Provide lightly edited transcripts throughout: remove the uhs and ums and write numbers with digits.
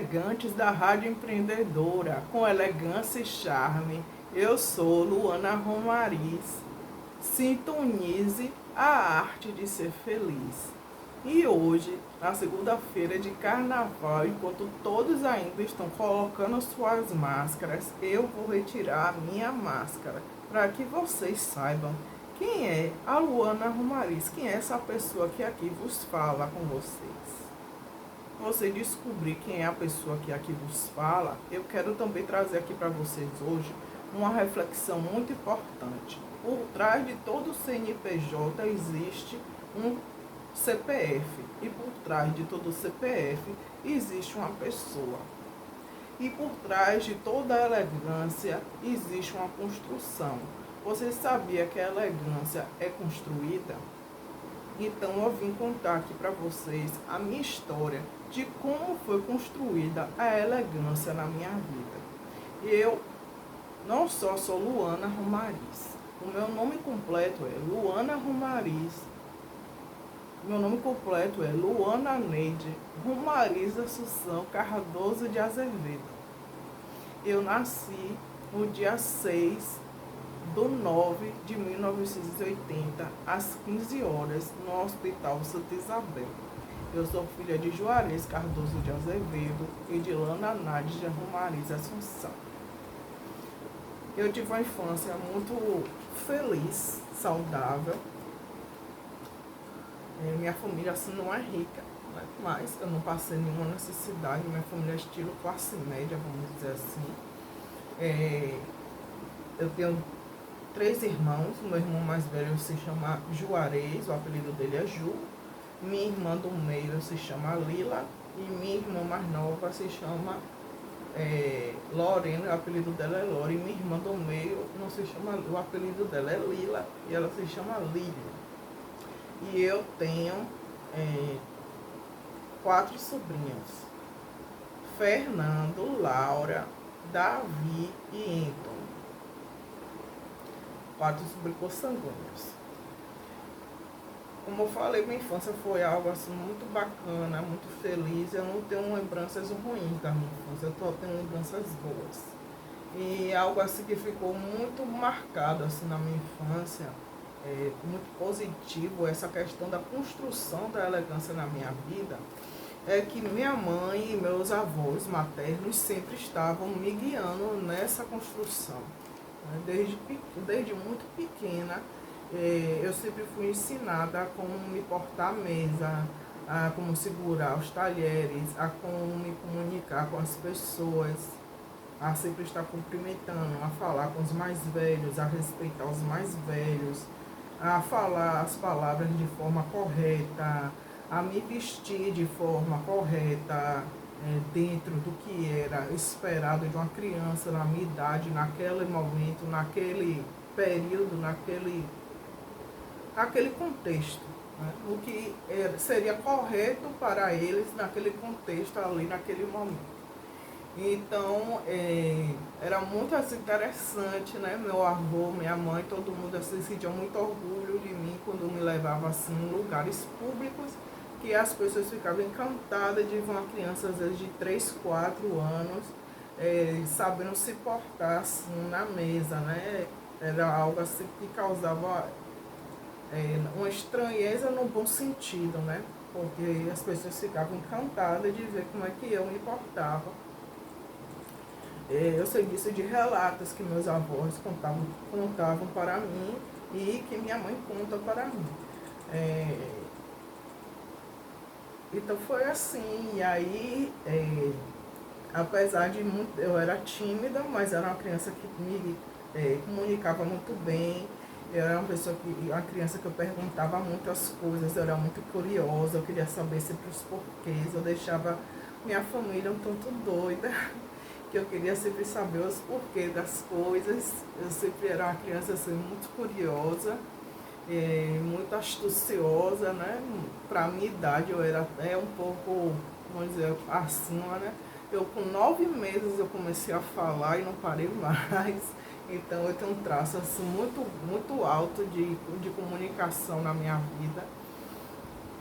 elegantes da Rádio Empreendedora, com elegância e charme. Eu sou Luana Romariz. Sintonize a arte de ser feliz. E hoje, na segunda-feira de carnaval, enquanto todos ainda estão colocando suas máscaras, eu vou retirar a minha máscara, para que vocês saibam quem é a Luana Romariz, quem é essa pessoa que aqui vos fala com vocês. Você descobrir quem é a pessoa que aqui vos fala, eu quero também trazer aqui para vocês hoje uma reflexão muito importante. Por trás de todo CNPJ existe um CPF, e por trás de todo CPF existe uma pessoa. E por trás de toda a elegância existe uma construção. Você sabia que a elegância é construída? Então eu vim contar aqui para vocês a minha história de como foi construída a elegância na minha vida. Eu não só sou Luana Romariz. O meu nome completo é Luana Romariz. Meu nome completo é Luana Neide Romariz Assunção Cardoso de Azevedo. Eu nasci no dia 6/9/1980, às 15 horas, no Hospital Santa Isabel. Eu sou filha de Juarez Cardoso de Azevedo e de Lana Nádia Romariz Assunção. Eu tive uma infância muito feliz, saudável. Minha família assim não é rica, né? Mas eu não passei nenhuma necessidade. Minha família é estilo classe média, vamos dizer assim. Eu tenho 3 irmãos. O meu irmão mais velho se chama Juarez, o apelido dele é Ju. Minha irmã do meio se chama Lila. E minha irmã mais nova se chama Lorena, o apelido dela é Lore. E minha irmã do meio não se chama, o apelido dela é Lila e ela se chama Lília. E eu tenho 4 sobrinhos: Fernando, Laura, Davi e Anton. 4 sobrinhos consanguíneos. Como eu falei, minha infância foi algo assim muito bacana, muito feliz. Eu não tenho lembranças ruins da minha infância, eu só tenho lembranças boas. E algo assim que ficou muito marcado assim na minha infância, muito positivo, essa questão da construção da elegância na minha vida, é que minha mãe e meus avós maternos sempre estavam me guiando nessa construção. Desde muito pequena, eu sempre fui ensinada a como me portar à mesa, a como segurar os talheres, a como me comunicar com as pessoas, a sempre estar cumprimentando, a falar com os mais velhos, a respeitar os mais velhos, a falar as palavras de forma correta, a me vestir de forma correta, dentro do que era esperado de uma criança na minha idade, naquele momento, naquele período, naquele contexto, né? O que seria correto para eles naquele contexto ali, naquele momento. Então, era muito assim, interessante, né? Meu avô, minha mãe, todo mundo assim, sentia muito orgulho de mim quando me levava assim, em lugares públicos, que as pessoas ficavam encantadas de ver uma criança, às vezes, de 3, 4 anos, sabendo se portar assim, na mesa, né? Era algo assim que causava uma estranheza no bom sentido, né? Porque as pessoas ficavam encantadas de ver como é que eu me portava. Eu sei disso de relatos que meus avós contavam para mim e que minha mãe conta para mim. Então foi assim, e aí, apesar de muito, eu era tímida, mas era uma criança que me comunicava muito bem. Eu era uma criança que eu perguntava muitas coisas, eu era muito curiosa, eu queria saber sempre os porquês, eu deixava minha família um tanto doida, que eu queria sempre saber os porquês das coisas. Eu sempre era uma criança assim, muito curiosa, muito astuciosa, né? Para a minha idade eu era até um pouco, vamos dizer, acima, né? Eu com 9 meses eu comecei a falar e não parei mais. Então eu tenho um traço assim, muito, muito alto de comunicação na minha vida.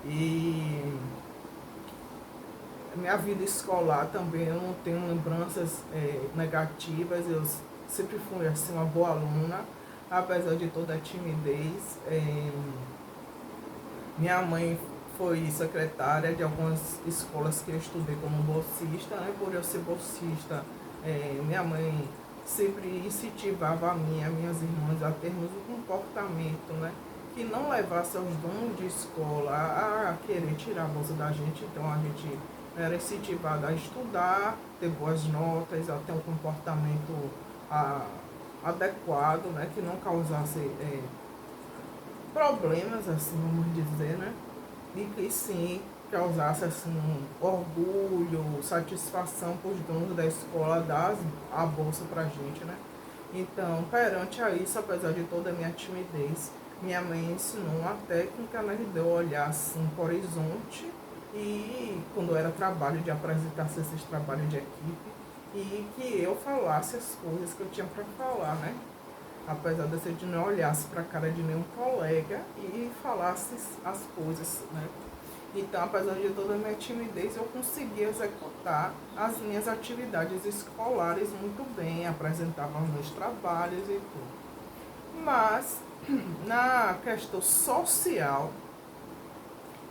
E Minha vida escolar também, eu não tenho lembranças negativas, eu sempre fui assim, uma boa aluna, apesar de toda a timidez. Minha mãe foi secretária de algumas escolas que eu estudei como bolsista, né? Por eu ser bolsista, minha mãe sempre incentivava a mim e as minhas irmãs a termos um comportamento, né? Que não levasse aos donos de escola a querer tirar a bolsa da gente. Então a gente era incentivada a estudar, ter boas notas, a ter um comportamento adequado, né? Que não causasse problemas, assim, vamos dizer, né? E que sim causasse assim um orgulho, satisfação para os donos da escola dar a bolsa para a gente, né? Então, perante a isso, apesar de toda a minha timidez, minha mãe ensinou uma técnica, né, de eu olhar assim para o horizonte e quando era trabalho de apresentar esses trabalhos de equipe e que eu falasse as coisas que eu tinha para falar, né? Apesar de eu não olhasse para a cara de nenhum colega e falasse as coisas, né? Então, apesar de toda a minha timidez, eu consegui executar as minhas atividades escolares muito bem, apresentava meus trabalhos e tudo. Mas, na questão social,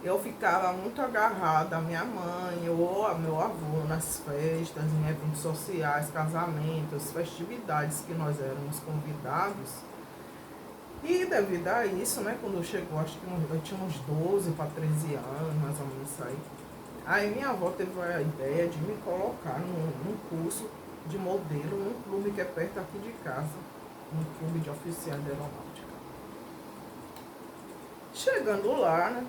eu ficava muito agarrada à minha mãe ou ao meu avô nas festas, em eventos sociais, casamentos, festividades que nós éramos convidados. E devido a isso, né, quando chegou, acho que eu tinha uns 12 para 13 anos, mais ou menos isso aí. Aí minha avó teve a ideia de me colocar num curso de modelo num clube que é perto aqui de casa, um clube de oficiais de aeronáutica. Chegando lá, né,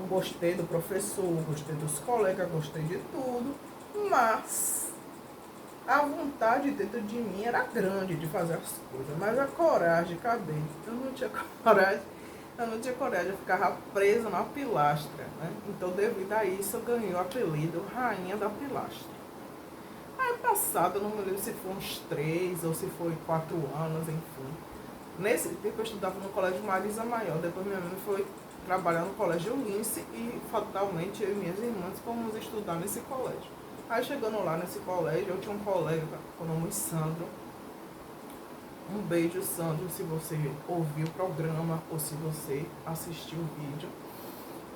eu gostei do professor, gostei dos colegas, gostei de tudo, mas a vontade dentro de mim era grande de fazer as coisas, mas a coragem, cadê? Eu não tinha coragem, eu ficava presa na pilastra, né? Então, devido a isso, eu ganhei o apelido Rainha da Pilastra. Aí, passado, eu não me lembro se foi uns 3 ou se foi 4 anos, enfim. Nesse tempo, eu estudava no Colégio Marisa Maior, depois minha mãe foi trabalhar no Colégio Lince e, fatalmente, eu e minhas irmãs fomos estudar nesse colégio. Aí chegando lá nesse colégio, eu tinha um colega com o nome Sandro. Um beijo, Sandro, se você ouviu o programa ou se você assistiu o vídeo.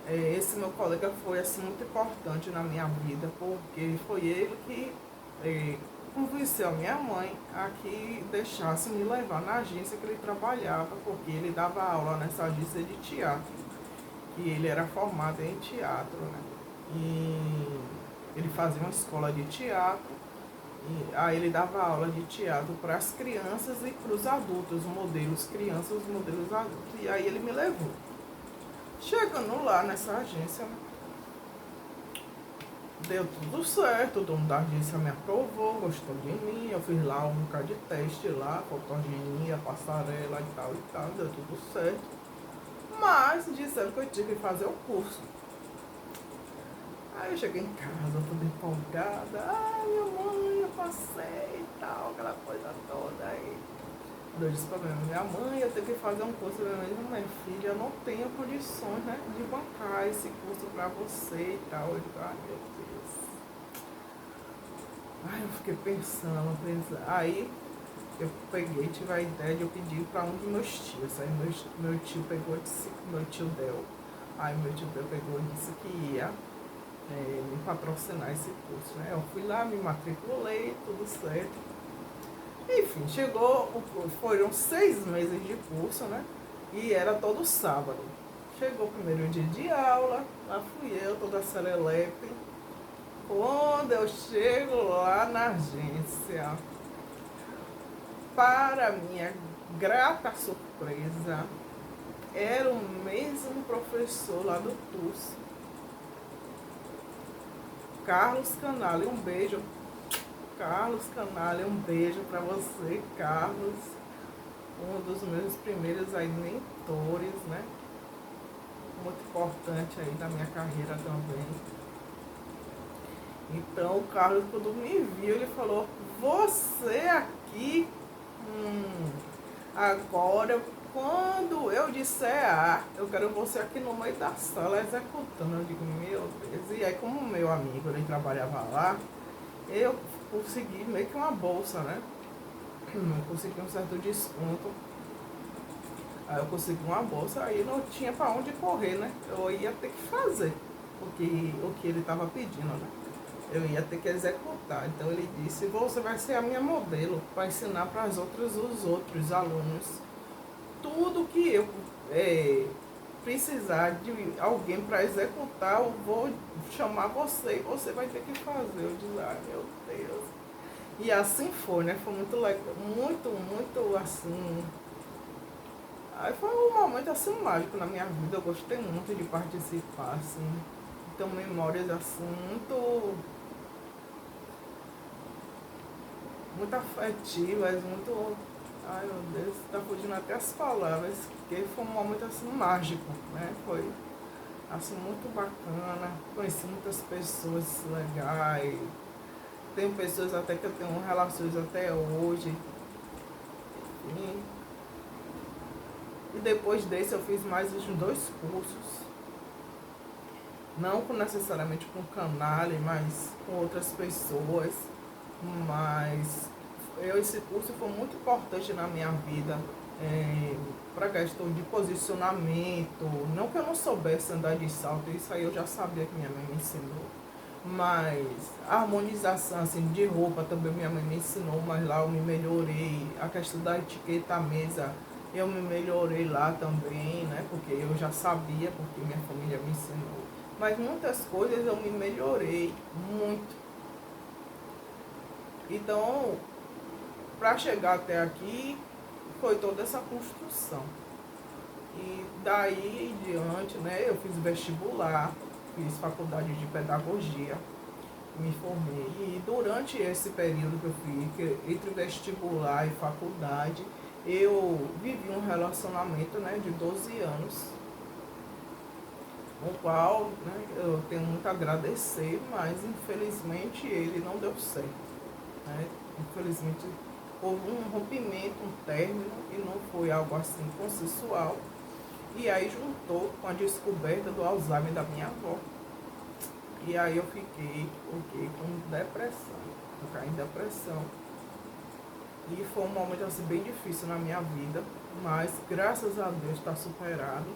Esse meu colega foi assim, muito importante na minha vida, porque foi ele que convenceu a minha mãe a que deixasse me levar na agência que ele trabalhava, porque ele dava aula nessa agência de teatro, que ele era formado em teatro, né? E ele fazia uma escola de teatro, e aí ele dava aula de teatro para as crianças e para os adultos, modelos crianças, modelos adultos. E aí ele me levou. Chegando lá nessa agência, deu tudo certo, o dono da agência me aprovou, gostou de mim, eu fiz lá um bocado de teste lá, fotogenia, passarela e tal, deu tudo certo. Mas disseram que eu tinha que fazer o curso. Aí eu cheguei em casa, toda empolgada. Ai, minha mãe, eu passei e tal, aquela coisa toda. Aí eu disse pra minha mãe, eu tenho que fazer um curso. Minha mãe disse, minha filha, eu não tenho condições, né, de bancar esse curso pra você e tal. Eu digo, ai, meu Deus. Ai, eu fiquei pensando. Aí eu peguei, tive a ideia de eu pedir pra um dos meus tios. Aí meu tio pegou e disse, meu tio Del. Aí meu tio Del pegou e disse que ia me patrocinar esse curso, né? Eu fui lá, me matriculei, tudo certo. Enfim, foram 6 meses de curso, né? E era todo sábado. Chegou o primeiro dia de aula, lá fui eu, toda serelepe. Quando eu chego lá na agência, para minha grata surpresa, era o mesmo professor lá do curso. Carlos Canale, um beijo. Carlos Canale, um beijo para você, Carlos. Um dos meus primeiros aí mentores, né? Muito importante aí na minha carreira também. Então o Carlos, quando me viu, ele falou, você aqui, agora Quando eu disser A, eu quero você aqui no meio da sala executando. Eu digo, meu Deus. E aí, como o meu amigo, ele trabalhava lá, eu consegui meio que uma bolsa, né? Eu consegui um certo desconto. Aí eu consegui uma bolsa, aí não tinha pra onde correr, né? Eu ia ter que fazer o que ele estava pedindo, né? Eu ia ter que executar. Então ele disse, você vai ser a minha modelo para ensinar para os outros alunos tudo que eu precisar de alguém para executar, eu vou chamar você e você vai ter que fazer. Eu disse, ai meu Deus. E assim foi, né? Foi muito legal, muito assim. Aí foi um momento assim mágico na minha vida, eu gostei muito de participar, assim. Então memórias assim, muito afetivas, muito. Ai meu Deus, tá fugindo até as palavras, porque foi um momento assim mágico, né? Foi assim muito bacana, conheci muitas pessoas legais, tenho pessoas até que eu tenho relações até hoje. E depois desse eu fiz mais uns 2 cursos, não necessariamente com o Canale, mas com outras pessoas, mas esse curso foi muito importante na minha vida, para questão de posicionamento. Não que eu não soubesse andar de salto, isso aí eu já sabia que minha mãe me ensinou, mas a harmonização assim, de roupa também minha mãe me ensinou, mas lá eu me melhorei. A questão da etiqueta à mesa, eu me melhorei lá também, né? Porque eu já sabia, porque minha família me ensinou. Mas muitas coisas eu me melhorei muito. Então, para chegar até aqui, foi toda essa construção. E daí em diante, né, eu fiz vestibular, fiz faculdade de pedagogia, me formei. E durante esse período que eu fiz, entre vestibular e faculdade, eu vivi um relacionamento, né, de 12 anos, o qual, né, eu tenho muito a agradecer, mas infelizmente ele não deu certo, né? Infelizmente houve um rompimento, um término, e não foi algo assim consensual. E aí juntou com a descoberta do Alzheimer da minha avó. E aí eu fiquei com depressão, eu caí em depressão. E foi um momento assim bem difícil na minha vida, mas graças a Deus está superado.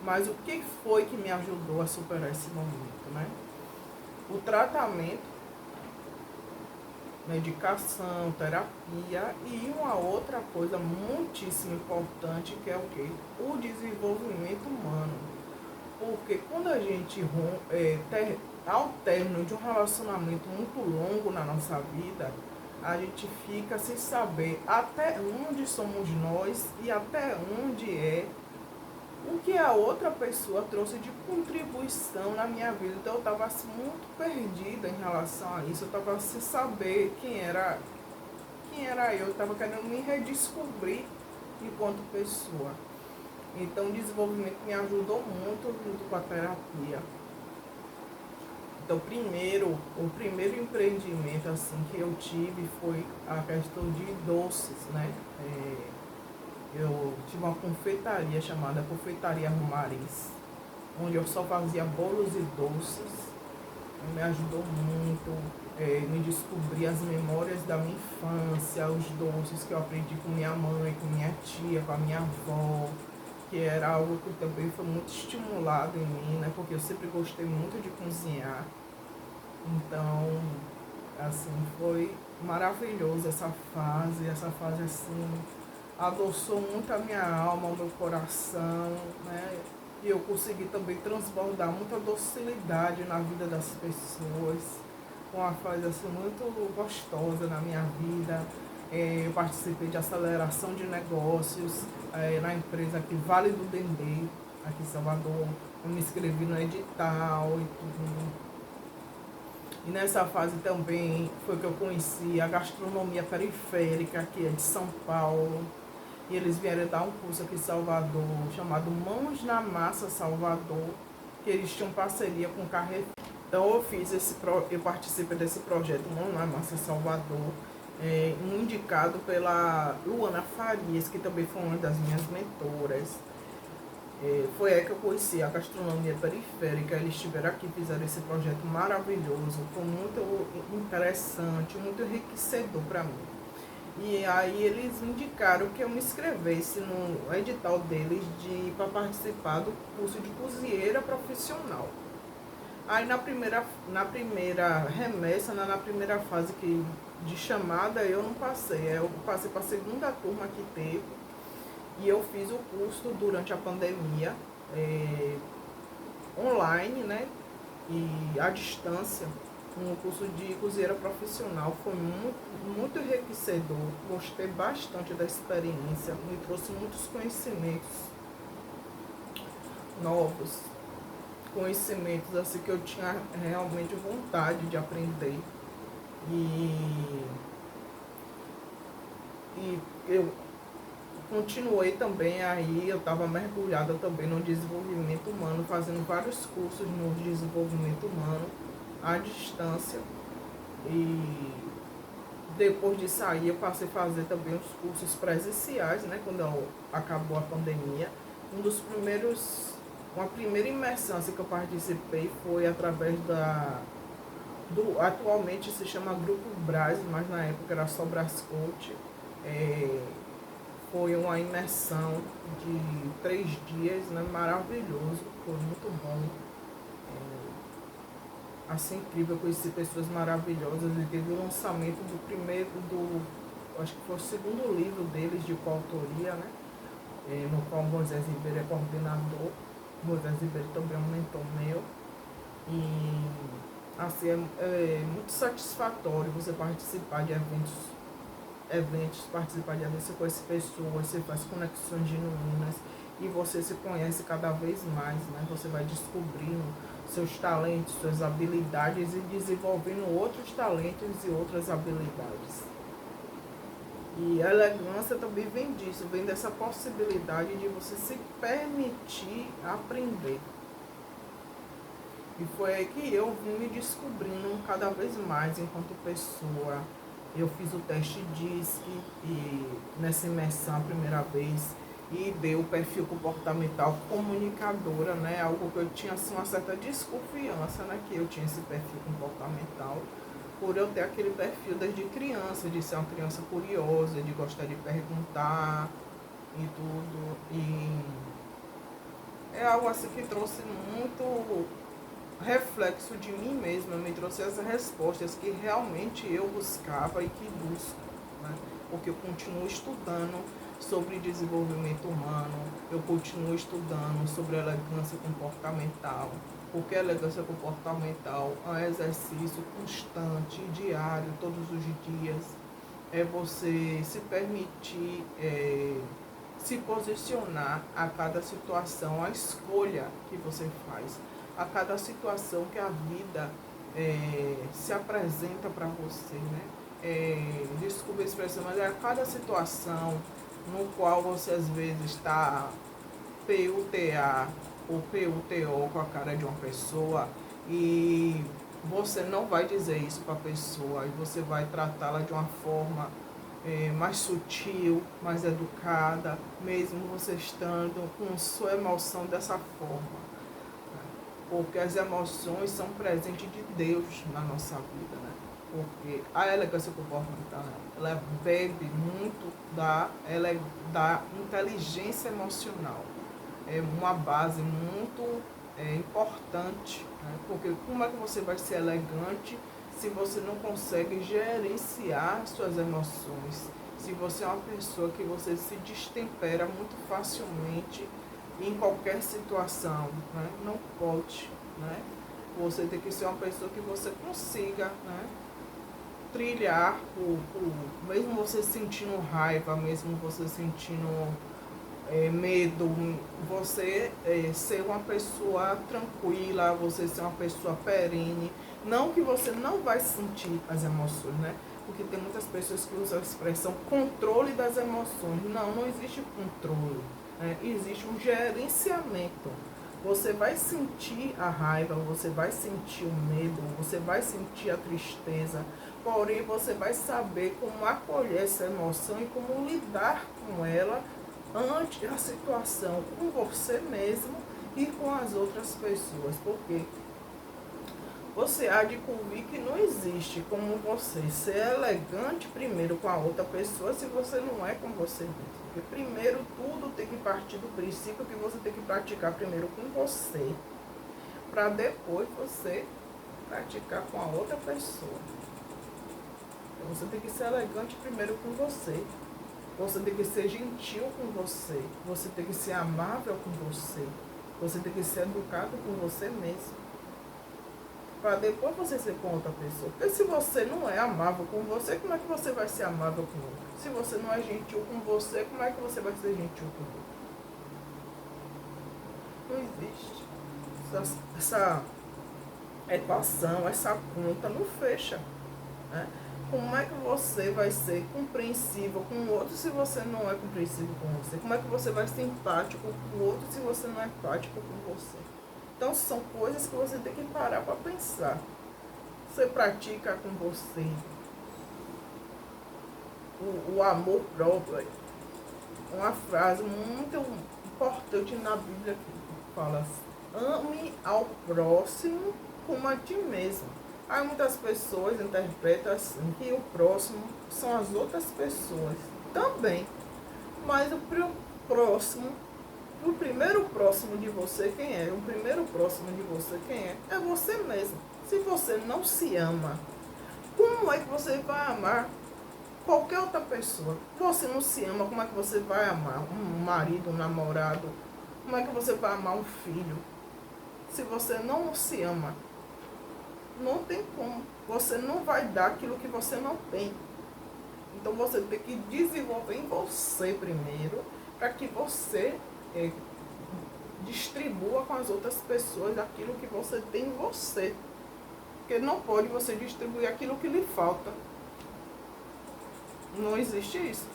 Mas o que foi que me ajudou a superar esse momento, né? O tratamento, medicação, terapia e uma outra coisa muitíssimo importante, que é o quê? O desenvolvimento humano. Porque quando a gente ao término de um relacionamento muito longo na nossa vida, a gente fica sem saber até onde somos nós e até onde é o que a outra pessoa trouxe de contribuição na minha vida. Então eu estava assim, muito perdida em relação a isso. Eu estava sem saber quem era eu. Eu estava querendo me redescobrir enquanto pessoa. Então o desenvolvimento me ajudou muito junto com a terapia. Então o primeiro empreendimento assim que eu tive foi a questão de doces, né? Eu tive uma confeitaria chamada Confeitaria Romariz, onde eu só fazia bolos e doces. Me ajudou muito, me descobrir as memórias da minha infância, os doces que eu aprendi com minha mãe, com minha tia, com a minha avó, que era algo que também foi muito estimulado em mim, né? Porque eu sempre gostei muito de cozinhar. Então, assim, foi maravilhoso essa fase assim, adoçou muito a minha alma, o meu coração, né? E eu consegui também transbordar muita docilidade na vida das pessoas, uma fase assim muito gostosa na minha vida. Eu participei de aceleração de negócios na empresa aqui, Vale do Dendê, aqui em Salvador. Eu me inscrevi no edital e tudo. E nessa fase também foi que eu conheci a gastronomia periférica, que é de São Paulo. E eles vieram dar um curso aqui em Salvador, chamado Mãos na Massa Salvador, que eles tinham parceria com o Carrefour. Então eu participei desse projeto Mãos na Massa Salvador. um indicado pela Luana Farias, que também foi uma das minhas mentoras. Foi aí que eu conheci a gastronomia periférica. Eles estiveram aqui, fizeram esse projeto maravilhoso, foi muito interessante, muito enriquecedor para mim. E aí eles indicaram que eu me inscrevesse no edital deles para participar do curso de cozinheira profissional. Aí na primeira remessa, na primeira fase de chamada, eu não passei. Eu passei para a segunda turma que teve. E eu fiz o curso durante a pandemia, online, né? E à distância, um curso de cozinheira profissional. Foi muito enriquecedor. Gostei bastante da experiência. Me trouxe muitos conhecimentos novos. Conhecimentos assim que eu tinha realmente vontade de aprender. E eu continuei também aí, eu estava mergulhada também no desenvolvimento humano, fazendo vários cursos no desenvolvimento humano à distância. E depois de sair, eu passei a fazer também os cursos presenciais, né, quando acabou a pandemia. Uma primeira imersão assim, que eu participei foi através atualmente se chama Grupo Brás, mas na época era só Brascoach. Foi uma imersão de 3 dias, né, maravilhoso, foi muito bom. Assim, incrível, eu conheci pessoas maravilhosas e teve o lançamento acho que foi o segundo livro deles de coautoria, né? No qual Moisés Ribeiro é coordenador. Moisés Ribeiro também é um mentor meu. E assim, é muito satisfatório você participar de eventos, participar de eventos, você conhece pessoas, você faz conexões genuínas e você se conhece cada vez mais, né? Você vai descobrindo seus talentos, suas habilidades e desenvolvendo outros talentos e outras habilidades. E a elegância também vem disso, vem dessa possibilidade de você se permitir aprender. E foi aí que eu vim me descobrindo cada vez mais enquanto pessoa. Eu fiz o teste DISC e nessa imersão a primeira vez e dei o perfil comportamental comunicadora, né? Algo que eu tinha assim, uma certa desconfiança, né? Que eu tinha esse perfil comportamental por eu ter aquele perfil desde criança, de ser uma criança curiosa, de gostar de perguntar e tudo. E é algo assim que trouxe muito reflexo de mim mesma, me trouxe as respostas que realmente eu buscava e que busco, né? Porque eu continuo estudando sobre desenvolvimento humano, eu continuo estudando sobre elegância comportamental, porque a elegância comportamental é um exercício constante, diário, todos os dias, é você se permitir se posicionar a cada situação, a escolha que você faz, a cada situação que a vida se apresenta para você, né? Desculpa a expressão, mas é a cada situação no qual você às vezes está PUTA ou PUTO com a cara de uma pessoa e você não vai dizer isso para a pessoa e você vai tratá-la de uma forma mais sutil, mais educada, mesmo você estando com sua emoção dessa forma. Porque as emoções são presentes de Deus na nossa vida, né? Porque a elegância comportamental, ela bebe muito da inteligência emocional. É uma base muito importante, né? Porque como é que você vai ser elegante se você não consegue gerenciar suas emoções? Se você é uma pessoa que você se destempera muito facilmente em qualquer situação, né? Não pode, né? Você tem que ser uma pessoa que você consiga, né, trilhar mesmo você sentindo raiva, mesmo você sentindo medo, você ser uma pessoa tranquila, você ser uma pessoa perene. Não que você não vai sentir as emoções, né? Porque tem muitas pessoas que usam a expressão controle das emoções. Não existe controle. Existe um gerenciamento Você vai sentir a raiva, você vai sentir o medo, você vai sentir a tristeza, porém você vai saber como acolher essa emoção e como lidar com ela ante a situação com você mesmo e com as outras pessoas, porque você há de convir que não existe como você ser elegante primeiro com a outra pessoa se você não é com você mesmo. Porque primeiro tudo tem que partir do princípio que você tem que praticar primeiro com você, para depois você praticar com a outra pessoa. Então você tem que ser elegante primeiro com você. Você tem que ser gentil com você. Você tem que ser amável com você. Você tem que ser educado com você mesmo, para depois você ser com outra pessoa. Porque se você não é amável com você, como é que você vai ser amável com outra? Se você não é gentil com você, como é que você vai ser gentil com outro? Não existe. Essa equação, essa conta não fecha, né? Como é que você vai ser compreensível com o outro se você não é compreensível com você? Como é que você vai ser empático com o outro se você não é empático com você? Então são coisas que você tem que parar para pensar. Você pratica com você o amor próprio. Uma frase muito importante na Bíblia que fala assim: ame ao próximo como a ti mesmo. Aí muitas pessoas interpretam assim que o próximo são as outras pessoas também. Mas o próximo, o primeiro próximo de você quem é? O primeiro próximo de você quem é? É você mesmo. Se você não se ama, como é que você vai amar qualquer outra pessoa? Você não se ama, como é que você vai amar um marido, um namorado? Como é que você vai amar um filho? Se você não se ama, não tem como. Você não vai dar aquilo que você não tem. Então você tem que desenvolver em você primeiro, para que você distribua com as outras pessoas aquilo que você tem em você. Porque não pode você distribuir aquilo que lhe falta. Não existe isso.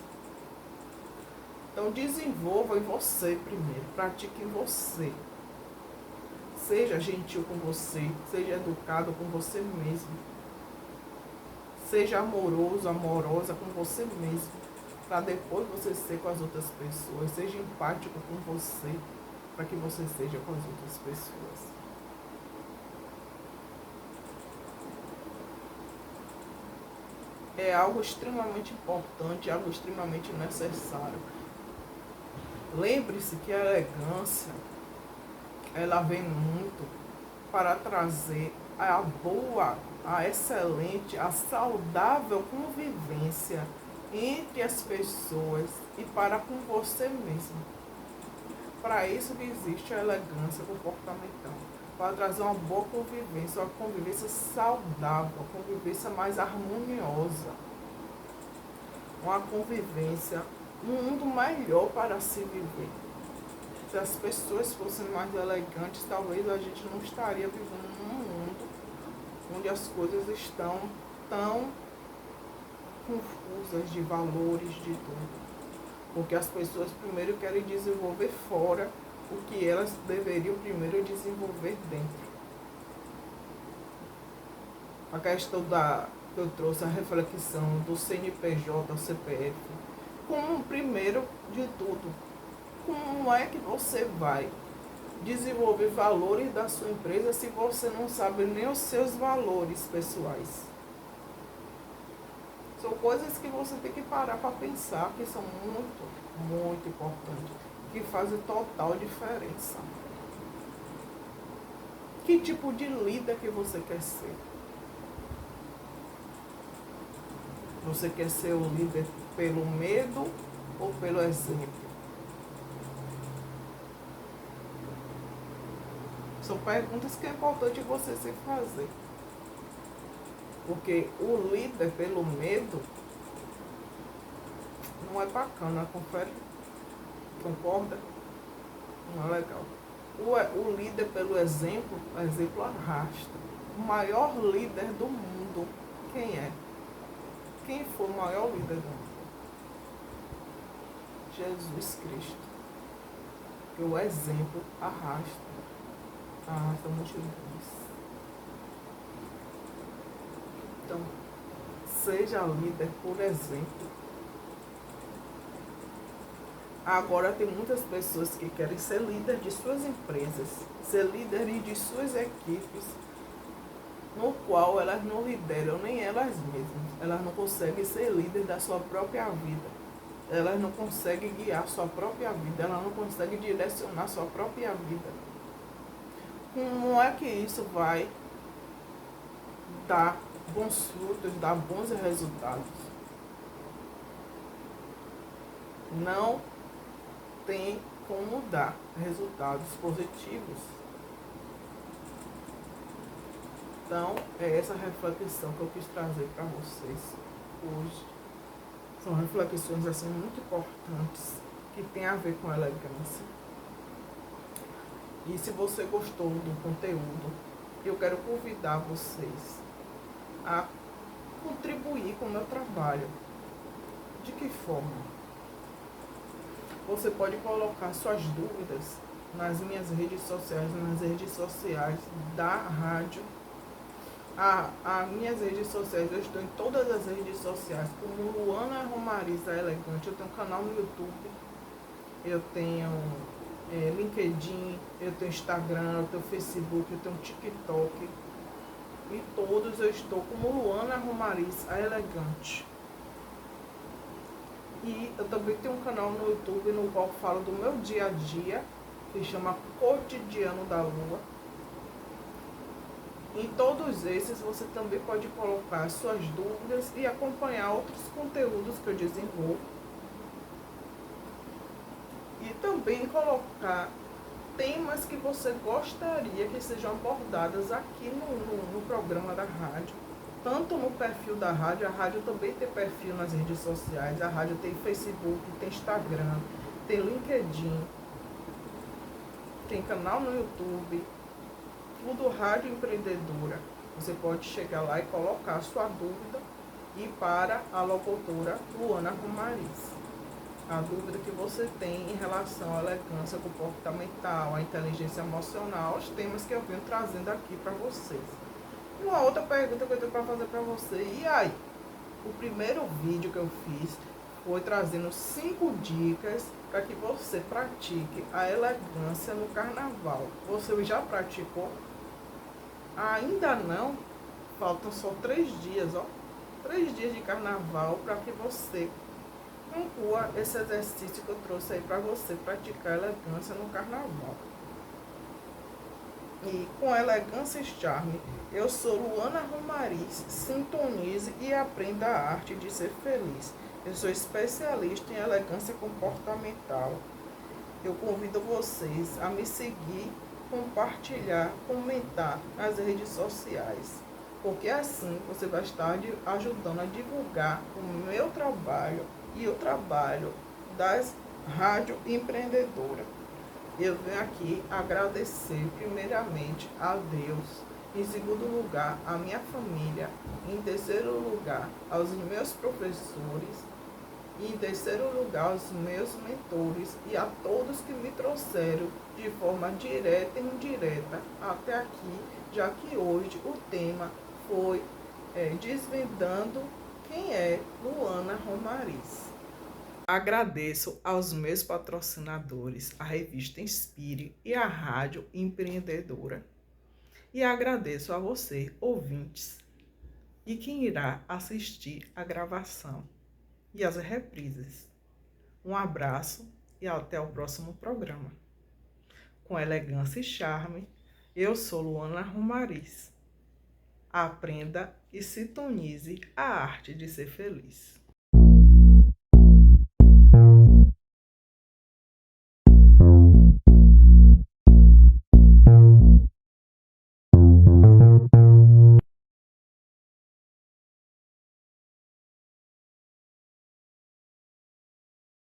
Então desenvolva em você primeiro, pratique em você. Seja gentil com você, seja educado com você mesmo. Seja amoroso, amorosa com você mesmo, para depois você ser com as outras pessoas. Seja empático com você, para que você seja com as outras pessoas. É algo extremamente importante, algo extremamente necessário. Lembre-se que a elegância, ela vem muito para trazer a boa, a excelente, a saudável convivência entre as pessoas e para com você mesmo. Para isso que existe a elegância comportamental, para trazer uma boa convivência, uma convivência saudável, uma convivência mais harmoniosa, uma convivência, um mundo melhor para se viver. Se as pessoas fossem mais elegantes, talvez a gente não estaria vivendo num mundo onde as coisas estão tão confusas de valores, de tudo. Porque as pessoas primeiro querem desenvolver fora o que elas deveriam primeiro desenvolver dentro. A questão que eu trouxe, a reflexão do CNPJ, CPF, como primeiro de tudo, como é que você vai desenvolver valores da sua empresa se você não sabe nem os seus valores pessoais? São coisas que você tem que parar para pensar, que são muito, muito importantes, que fazem total diferença. Que tipo de líder que você quer ser? Você quer ser o líder pelo medo ou pelo exemplo? São perguntas que é importante você se fazer. Porque o líder pelo medo não é bacana, confere? Concorda? Não é legal. O líder pelo exemplo, o exemplo arrasta. O maior líder do mundo, quem é? Quem foi o maior líder do mundo? Jesus Cristo. Porque o exemplo arrasta. Arrasta multidões. Então, seja líder, por exemplo. Agora tem muitas pessoas que querem ser líder de suas empresas, ser líder de suas equipes, no qual elas não lideram nem elas mesmas. Elas não conseguem ser líder da sua própria vida. Elas não conseguem guiar sua própria vida. Elas não conseguem direcionar sua própria vida. Como é que isso vai dar bons frutos, dar bons resultados? Não tem como dar resultados positivos. Então, é essa reflexão que eu quis trazer para vocês hoje. São reflexões assim muito importantes que tem a ver com elegância. E se você gostou do conteúdo, eu quero convidar vocês a contribuir com o meu trabalho. De que forma? Você pode colocar suas dúvidas nas minhas redes sociais, nas redes sociais da rádio. As minhas redes sociais, eu estou em todas as redes sociais, como Luana Romariz, a Elegante. Eu tenho um canal no YouTube, eu tenho LinkedIn, eu tenho Instagram, eu tenho Facebook, eu tenho TikTok. E todos eu estou como Luana Romariz, a Elegante. E eu também tenho um canal no YouTube no qual falo do meu dia a dia, que chama Cotidiano da Lua. Em todos esses você também pode colocar suas dúvidas e acompanhar outros conteúdos que eu desenvolvo. E também colocar temas que você gostaria que sejam abordados aqui no programa da rádio. Tanto no perfil da rádio, a rádio também tem perfil nas redes sociais, a rádio tem Facebook, tem Instagram, tem LinkedIn, tem canal no YouTube, tudo Rádio Empreendedora. Você pode chegar lá e colocar a sua dúvida e para a locutora Luana Romariz. A dúvida que você tem em relação à elegância comportamental, à inteligência emocional, os temas que eu venho trazendo aqui para vocês. Uma outra pergunta que eu tenho para fazer para você. E aí? O primeiro vídeo que eu fiz foi trazendo 5 dicas para que você pratique a elegância no carnaval. Você já praticou? Ainda não? Faltam só 3 dias, ó. 3 dias de carnaval para que você conclua esse exercício que eu trouxe aí para você praticar elegância no carnaval. E com elegância e charme, eu sou Luana Romariz. Sintonize e aprenda a arte de ser feliz. Eu sou especialista em elegância comportamental. Eu convido vocês a me seguir, compartilhar, comentar nas redes sociais, porque assim você vai estar ajudando a divulgar o meu trabalho e o trabalho das rádio empreendedoras. Eu venho aqui agradecer primeiramente a Deus, em segundo lugar a minha família, em terceiro lugar aos meus professores, e em terceiro lugar aos meus mentores e a todos que me trouxeram de forma direta e indireta até aqui, já que hoje o tema foi desvendando quem é Luana Romariz. Agradeço aos meus patrocinadores, a revista Inspire e a Rádio Empreendedora. E agradeço a você, ouvintes, e quem irá assistir a gravação e as reprises. Um abraço e até o próximo programa. Com elegância e charme, eu sou Luana Romariz. Aprenda e sintonize a arte de ser feliz.